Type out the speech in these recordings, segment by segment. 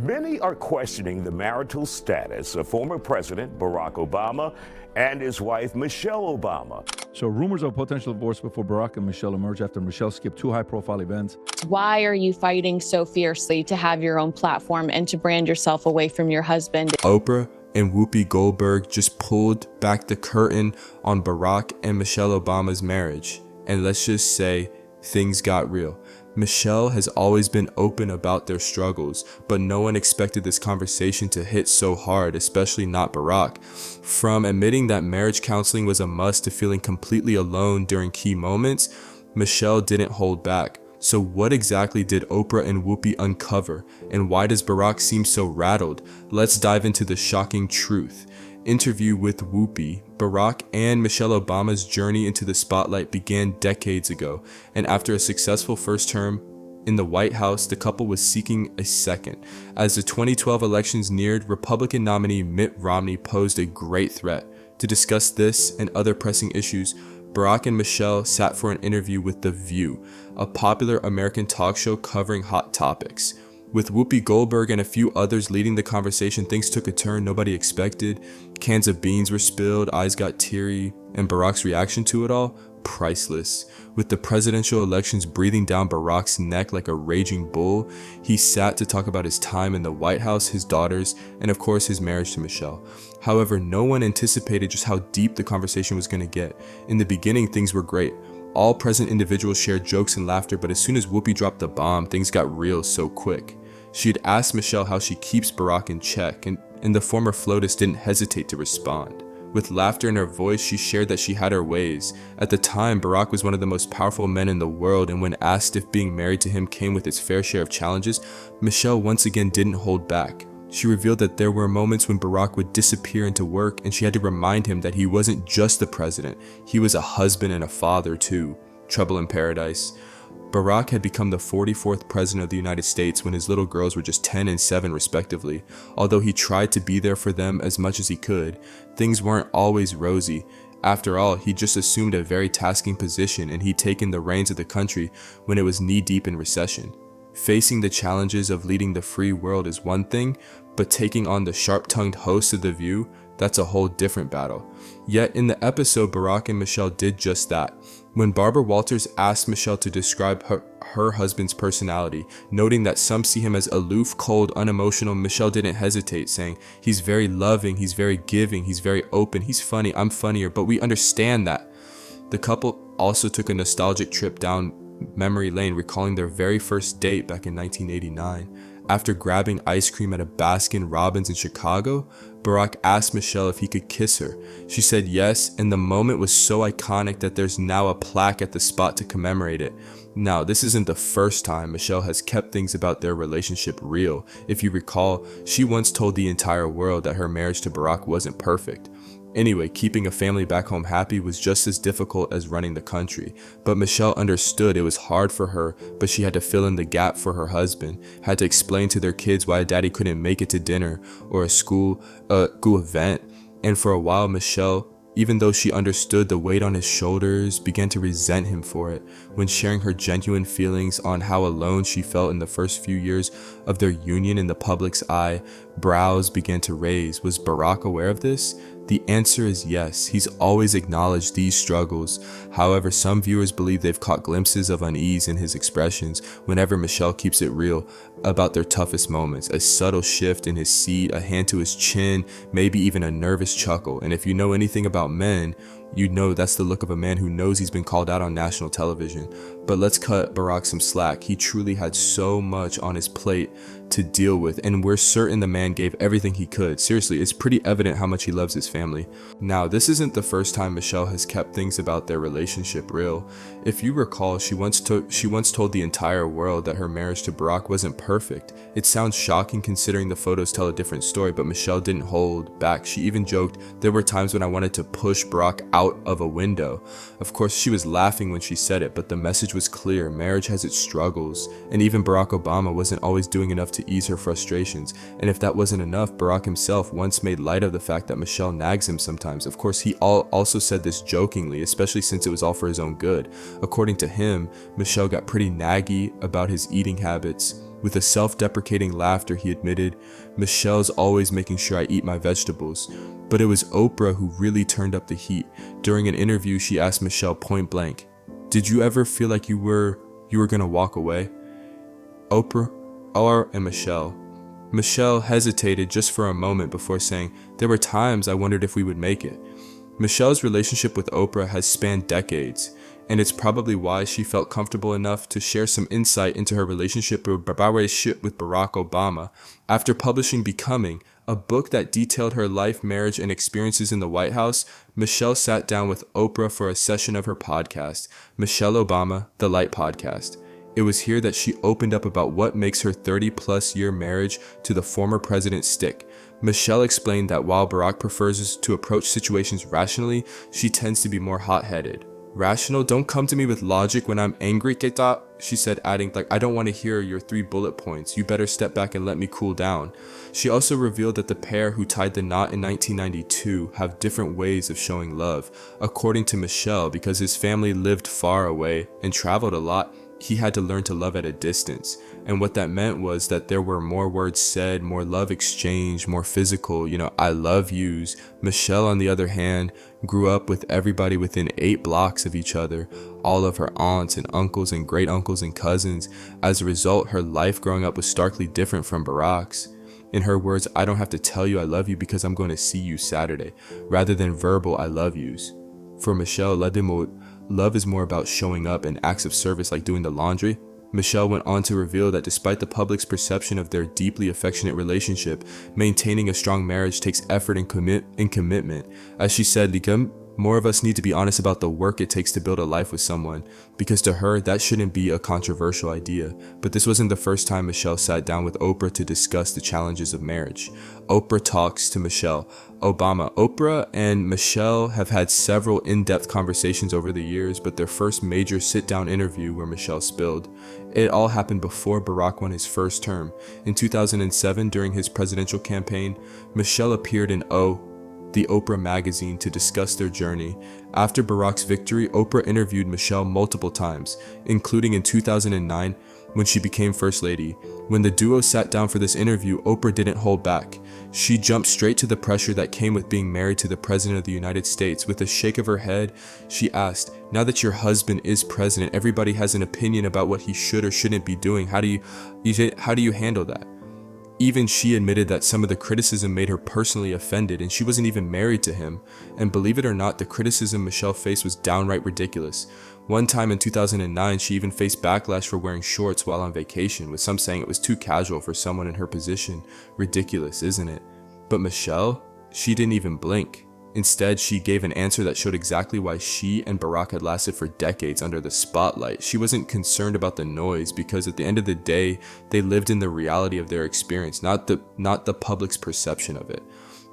Many are questioning the marital status of former President Barack Obama and his wife Michelle Obama. So rumors of a potential divorce before Barack and Michelle emerged after Michelle skipped two high-profile events. Why are you fighting so fiercely to have your own platform and to brand yourself away from your husband? Oprah and Whoopi Goldberg just pulled back the curtain on Barack and Michelle Obama's marriage. And let's just say things got real. Michelle has always been open about their struggles, but no one expected this conversation to hit so hard, especially not Barack. From admitting that marriage counseling was a must to feeling completely alone during key moments, Michelle didn't hold back. So what exactly did Oprah and Whoopi uncover, and why does Barack seem so rattled? Let's dive into the shocking truth. Interview with Whoopi. Barack and Michelle Obama's journey into the spotlight began decades ago, and after a successful first term in the White House, the couple was seeking a second. As the 2012 elections neared, Republican nominee Mitt Romney posed a great threat. To discuss this and other pressing issues, Barack and Michelle sat for an interview with The View, a popular American talk show covering hot topics. With Whoopi Goldberg and a few others leading the conversation, things took a turn nobody expected. Cans of beans were spilled, eyes got teary, and Barack's reaction to it all? Priceless. With the presidential elections breathing down Barack's neck like a raging bull, he sat to talk about his time in the White House, his daughters, and of course his marriage to Michelle. However, no one anticipated just how deep the conversation was going to get. In the beginning, things were great. All present individuals shared jokes and laughter, but as soon as Whoopi dropped the bomb, things got real so quick. She had asked Michelle how she keeps Barack in check, and the former FLOTUS didn't hesitate to respond. With laughter in her voice, she shared that she had her ways. At the time, Barack was one of the most powerful men in the world, and when asked if being married to him came with its fair share of challenges, Michelle once again didn't hold back. She revealed that there were moments when Barack would disappear into work, and she had to remind him that he wasn't just the president, he was a husband and a father too. Trouble in paradise. Barack had become the 44th president of the United States when his little girls were just 10 and 7 respectively. Although he tried to be there for them as much as he could, things weren't always rosy. After all, he just assumed a very tasking position, and he'd taken the reins of the country when it was knee-deep in recession. Facing the challenges of leading the free world is one thing, but taking on the sharp-tongued host of The View, that's a whole different battle. Yet in the episode, Barack and Michelle did just that. When Barbara Walters asked Michelle to describe her husband's personality, noting that some see him as aloof, cold, unemotional, Michelle didn't hesitate, saying, "He's very loving, he's very giving, he's very open, he's funny, I'm funnier, but we understand that." The couple also took a nostalgic trip down memory lane, recalling their very first date back in 1989. After grabbing ice cream at a Baskin Robbins in Chicago, Barack asked Michelle if he could kiss her. She said yes, and the moment was so iconic that there's now a plaque at the spot to commemorate it. Now, this isn't the first time Michelle has kept things about their relationship real. If you recall, she once told the entire world that her marriage to Barack wasn't perfect. Anyway, keeping a family back home happy was just as difficult as running the country. But Michelle understood it was hard for her, but she had to fill in the gap for her husband, had to explain to their kids why daddy couldn't make it to dinner or a school event. And for a while, Michelle, even though she understood the weight on his shoulders, began to resent him for it. When sharing her genuine feelings on how alone she felt in the first few years of their union in the public's eye, brows began to raise. Was Barack aware of this? The answer is yes. He's always acknowledged these struggles. However, some viewers believe they've caught glimpses of unease in his expressions whenever Michelle keeps it real about their toughest moments. A subtle shift in his seat, a hand to his chin, maybe even a nervous chuckle. And if you know anything about men, you know that's the look of a man who knows he's been called out on national television. But let's cut Barack some slack. He truly had so much on his plate to deal with, and we're certain the man gave everything he could. Seriously, it's pretty evident how much he loves his family. Now, this isn't the first time Michelle has kept things about their relationship real. If you recall, she once told the entire world that her marriage to Barack wasn't perfect. It sounds shocking considering the photos tell a different story, but Michelle didn't hold back. She even joked, "There were times when I wanted to push Barack out of a window." Of course, she was laughing when she said it, but the message was clear. Marriage has its struggles, and even Barack Obama wasn't always doing enough to ease her frustrations. And if that wasn't enough, Barack himself once made light of the fact that Michelle nags him sometimes. Of course, he also said this jokingly, especially since it was all for his own good. According to him, Michelle got pretty naggy about his eating habits With a self-deprecating laughter, he admitted, "Michelle's always making sure I eat my vegetables." But it was Oprah who really turned up the heat. During an interview, she asked Michelle point blank, "Did you ever feel like you were gonna walk away?" Oprah and Michelle. Michelle hesitated just for a moment before saying, "There were times I wondered if we would make it." Michelle's relationship with Oprah has spanned decades, and it's probably why she felt comfortable enough to share some insight into her relationship with Barack Obama after publishing Becoming, a book that detailed her life, marriage, and experiences in the White House. Michelle sat down with Oprah for a session of her podcast, Michelle Obama, The Light Podcast. It was here that she opened up about what makes her 30-plus year marriage to the former president stick. Michelle explained that while Barack prefers to approach situations rationally, she tends to be more hot-headed. "Rational, don't come to me with logic when I'm angry, Keta," she said, adding, "I don't want to hear your 3 bullet points. You better step back and let me cool down." She also revealed that the pair who tied the knot in 1992 have different ways of showing love. According to Michelle, because his family lived far away and traveled a lot, he had to learn to love at a distance. And what that meant was that there were more words said, more love exchanged, more physical, I love yous. Michelle, on the other hand, grew up with everybody within 8 blocks of each other, all of her aunts and uncles and great uncles and cousins. As a result, her life growing up was starkly different from Barack's. In her words, "I don't have to tell you I love you because I'm going to see you Saturday," rather than verbal I love yous. For Michelle, love is more about showing up and acts of service like doing the laundry. Michelle went on to reveal that despite the public's perception of their deeply affectionate relationship, maintaining a strong marriage takes effort and commitment. As she said, more of us need to be honest about the work it takes to build a life with someone, because to her, that shouldn't be a controversial idea. But this wasn't the first time Michelle sat down with Oprah to discuss the challenges of marriage. Oprah talks to Michelle Obama. Oprah and Michelle have had several in-depth conversations over the years, but their first major sit-down interview where Michelle spilled. It all happened before Barack won his first term. In 2007, during his presidential campaign, Michelle appeared in the Oprah magazine to discuss their journey. After Barack's victory, Oprah interviewed Michelle multiple times, including in 2009 when she became First Lady. When the duo sat down for this interview, Oprah didn't hold back. She jumped straight to the pressure that came with being married to the President of the United States. With a shake of her head, she asked, "Now that your husband is president, everybody has an opinion about what he should or shouldn't be doing. How do you handle that?" Even she admitted that some of the criticism made her personally offended, and she wasn't even married to him. And believe it or not, the criticism Michelle faced was downright ridiculous. One time in 2009, she even faced backlash for wearing shorts while on vacation, with some saying it was too casual for someone in her position. Ridiculous, isn't it? But Michelle, she didn't even blink. Instead, she gave an answer that showed exactly why she and Barack had lasted for decades under the spotlight. She wasn't concerned about the noise because at the end of the day, they lived in the reality of their experience, not the public's perception of it.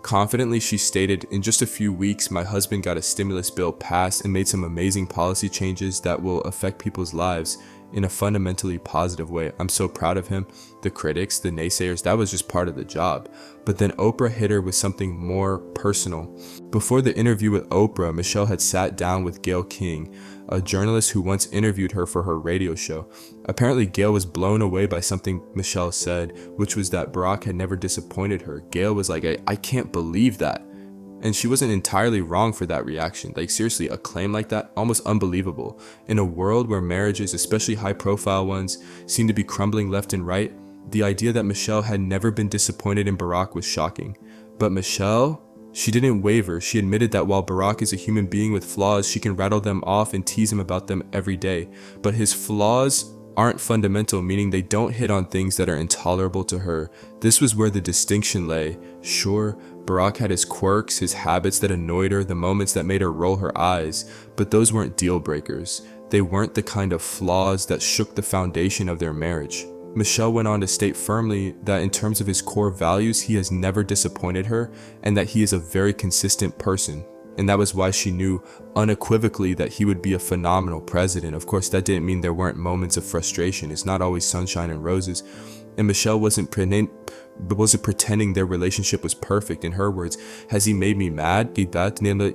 Confidently, she stated, "In just a few weeks, my husband got a stimulus bill passed and made some amazing policy changes that will affect people's lives in a fundamentally positive way. I'm so proud of him." The critics, the naysayers, that was just part of the job. But then Oprah hit her with something more personal. Before the interview with Oprah, Michelle had sat down with Gayle King, a journalist who once interviewed her for her radio show. Apparently, Gayle was blown away by something Michelle said, which was that Barack had never disappointed her. Gayle was like, I can't believe that. And she wasn't entirely wrong for that reaction. Seriously, a claim like that, almost unbelievable. In a world where marriages, especially high-profile ones, seem to be crumbling left and right, the idea that Michelle had never been disappointed in Barack was shocking. But Michelle, she didn't waver. She admitted that while Barack is a human being with flaws, she can rattle them off and tease him about them every day. But his flaws aren't fundamental, meaning they don't hit on things that are intolerable to her. This was where the distinction lay. Sure, Barack had his quirks, his habits that annoyed her, the moments that made her roll her eyes, but those weren't deal breakers. They weren't the kind of flaws that shook the foundation of their marriage. Michelle went on to state firmly that in terms of his core values, he has never disappointed her and that he is a very consistent person. And that was why she knew unequivocally that he would be a phenomenal president. Of course, that didn't mean there weren't moments of frustration. It's not always sunshine and roses. And Michelle wasn't pretending their relationship was perfect. In her words, "Has he made me mad?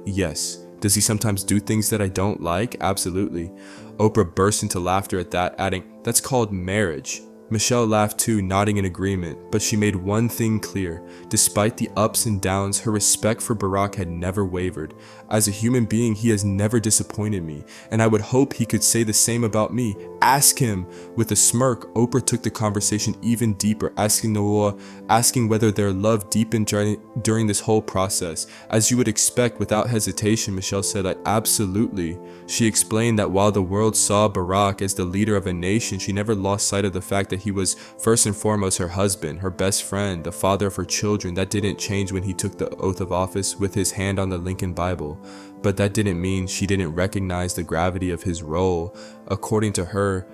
Yes. Does he sometimes do things that I don't like? Absolutely." Oprah burst into laughter at that, adding, "That's called marriage." Michelle laughed too, nodding in agreement, but she made one thing clear. Despite the ups and downs, her respect for Barack had never wavered. As a human being, he has never disappointed me, and I would hope he could say the same about me. Ask him. With a smirk, Oprah took the conversation even deeper, asking whether their love deepened during this whole process. As you would expect, without hesitation, Michelle said that absolutely. She explained that while the world saw Barack as the leader of a nation, she never lost sight of the fact that he was first and foremost her husband, her best friend, the father of her children. That didn't change when he took the oath of office with his hand on the Lincoln Bible. But that didn't mean she didn't recognize the gravity of his role. According to her,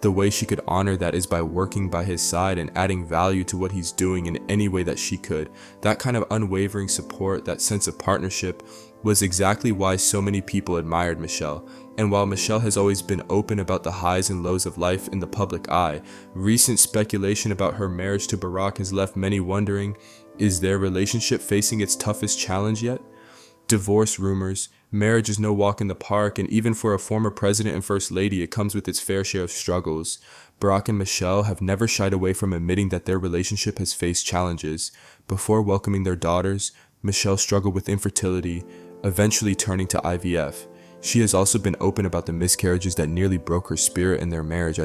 the way she could honor that is by working by his side and adding value to what he's doing in any way that she could. That kind of unwavering support, that sense of partnership, was exactly why so many people admired Michelle. And while Michelle has always been open about the highs and lows of life in the public eye, recent speculation about her marriage to Barack has left many wondering, is their relationship facing its toughest challenge yet? Divorce rumors, marriage is no walk in the park, and even for a former president and first lady, it comes with its fair share of struggles. Barack and Michelle have never shied away from admitting that their relationship has faced challenges. Before welcoming their daughters, Michelle struggled with infertility, eventually turning to IVF. She has also been open about the miscarriages that nearly broke her spirit in their marriage.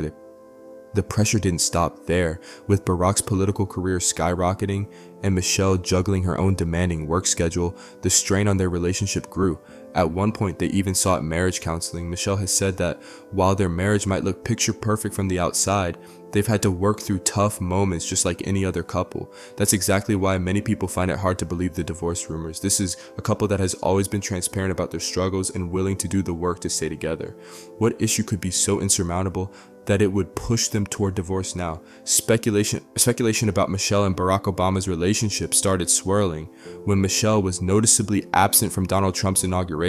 The pressure didn't stop there. With Barack's political career skyrocketing and Michelle juggling her own demanding work schedule, the strain on their relationship grew. At one point, they even sought marriage counseling. Michelle has said that while their marriage might look picture perfect from the outside, they've had to work through tough moments just like any other couple. That's exactly why many people find it hard to believe the divorce rumors. This is a couple that has always been transparent about their struggles and willing to do the work to stay together. What issue could be so insurmountable that it would push them toward divorce now? Speculation about Michelle and Barack Obama's relationship started swirling when Michelle was noticeably absent from Donald Trump's inauguration.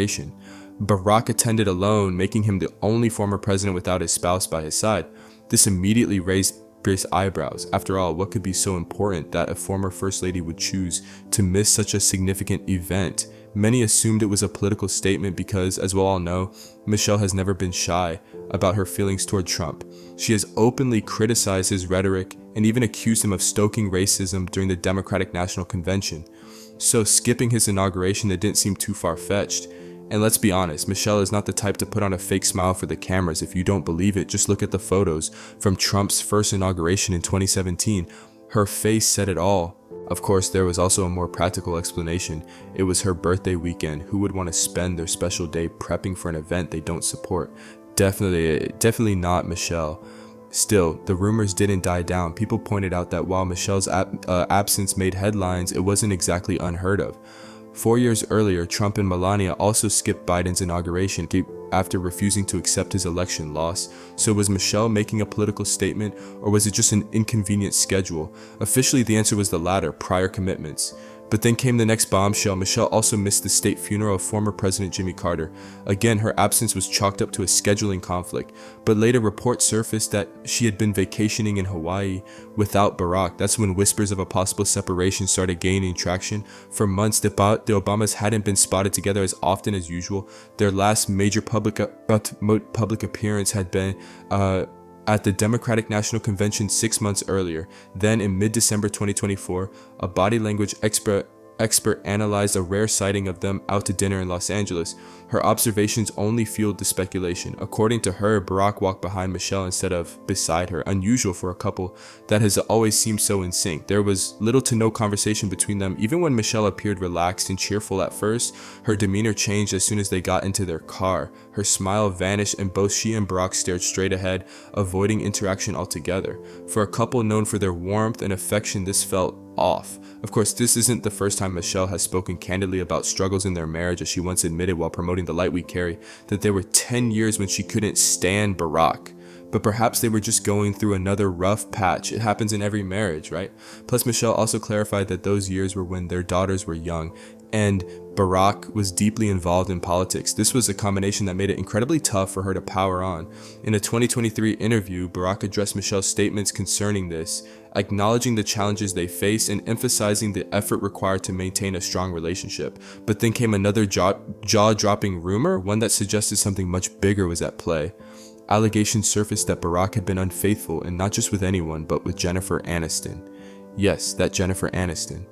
Barack attended alone, making him the only former president without his spouse by his side. This immediately raised eyebrows. After all, what could be so important that a former first lady would choose to miss such a significant event? Many assumed it was a political statement because, as we all know, Michelle has never been shy about her feelings toward Trump. She has openly criticized his rhetoric and even accused him of stoking racism during the Democratic National Convention. So skipping his inauguration, it didn't seem too far-fetched. And let's be honest, Michelle is not the type to put on a fake smile for the cameras. If you don't believe it, just look at the photos from Trump's first inauguration in 2017. Her face said it all. Of course, there was also a more practical explanation. It was her birthday weekend. Who would want to spend their special day prepping for an event they don't support? Definitely not Michelle. Still, the rumors didn't die down. People pointed out that while Michelle's absence made headlines, it wasn't exactly unheard of. 4 years earlier, Trump and Melania also skipped Biden's inauguration after refusing to accept his election loss. So was Michelle making a political statement, or was it just an inconvenient schedule? Officially, the answer was the latter, prior commitments. But then came the next bombshell. Michelle also missed the state funeral of former President Jimmy Carter. Again, her absence was chalked up to a scheduling conflict, but later reports surfaced that she had been vacationing in Hawaii without Barack. That's when whispers of a possible separation started gaining traction. For months, the Obamas hadn't been spotted together as often as usual. Their last major public appearance had been at the Democratic National Convention 6 months earlier. Then in mid-December 2024, a body language expert analyzed a rare sighting of them out to dinner in Los Angeles. Her observations only fueled the speculation. According to her, Barack walked behind Michelle instead of beside her, unusual for a couple that has always seemed so in sync. There was little to no conversation between them. Even when Michelle appeared relaxed and cheerful at first, her demeanor changed as soon as they got into their car. Her smile vanished and both she and Barack stared straight ahead, avoiding interaction altogether. For a couple known for their warmth and affection, this felt off. Of course, this isn't the first time Michelle has spoken candidly about struggles in their marriage, as she once admitted while promoting The Light We Carry that there were 10 years when she couldn't stand Barack. But perhaps they were just going through another rough patch. It happens in every marriage, right? Plus, Michelle also clarified that those years were when their daughters were young and Barack was deeply involved in politics. This was a combination that made it incredibly tough for her to power on. In a 2023 interview, Barack addressed Michelle's statements concerning this, acknowledging the challenges they face and emphasizing the effort required to maintain a strong relationship. But then came another jaw-dropping rumor, one that suggested something much bigger was at play. Allegations surfaced that Barack had been unfaithful, and not just with anyone, but with Jennifer Aniston. Yes, that Jennifer Aniston.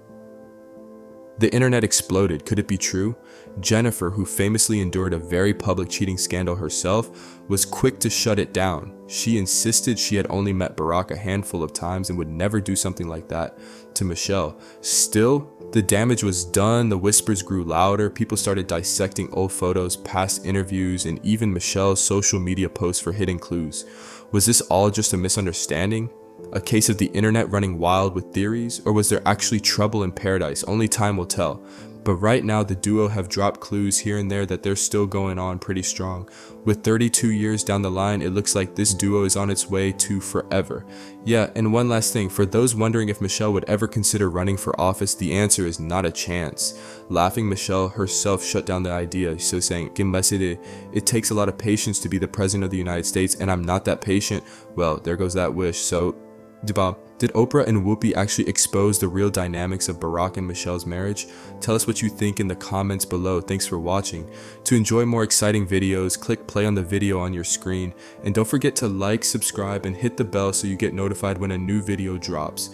The internet exploded. Could it be true? Jennifer, who famously endured a very public cheating scandal herself, was quick to shut it down. She insisted she had only met Barack a handful of times and would never do something like that to Michelle. Still, the damage was done, the whispers grew louder, people started dissecting old photos, past interviews, and even Michelle's social media posts for hidden clues. Was this all just a misunderstanding? A case of the internet running wild with theories? Or was there actually trouble in paradise? Only time will tell. But right now the duo have dropped clues here and there that they're still going on pretty strong. With 32 years down the line, it looks like this duo is on its way to forever. Yeah, and one last thing, for those wondering if Michelle would ever consider running for office, the answer is not a chance. Laughing, Michelle herself shut down the idea, so saying, it takes a lot of patience to be the president of the United States, and I'm not that patient. Well, there goes that wish. So, did Oprah and Whoopi actually expose the real dynamics of Barack and Michelle's marriage? Tell us what you think in the comments below. Thanks for watching. To enjoy more exciting videos, click play on the video on your screen. And don't forget to like, subscribe, and hit the bell so you get notified when a new video drops.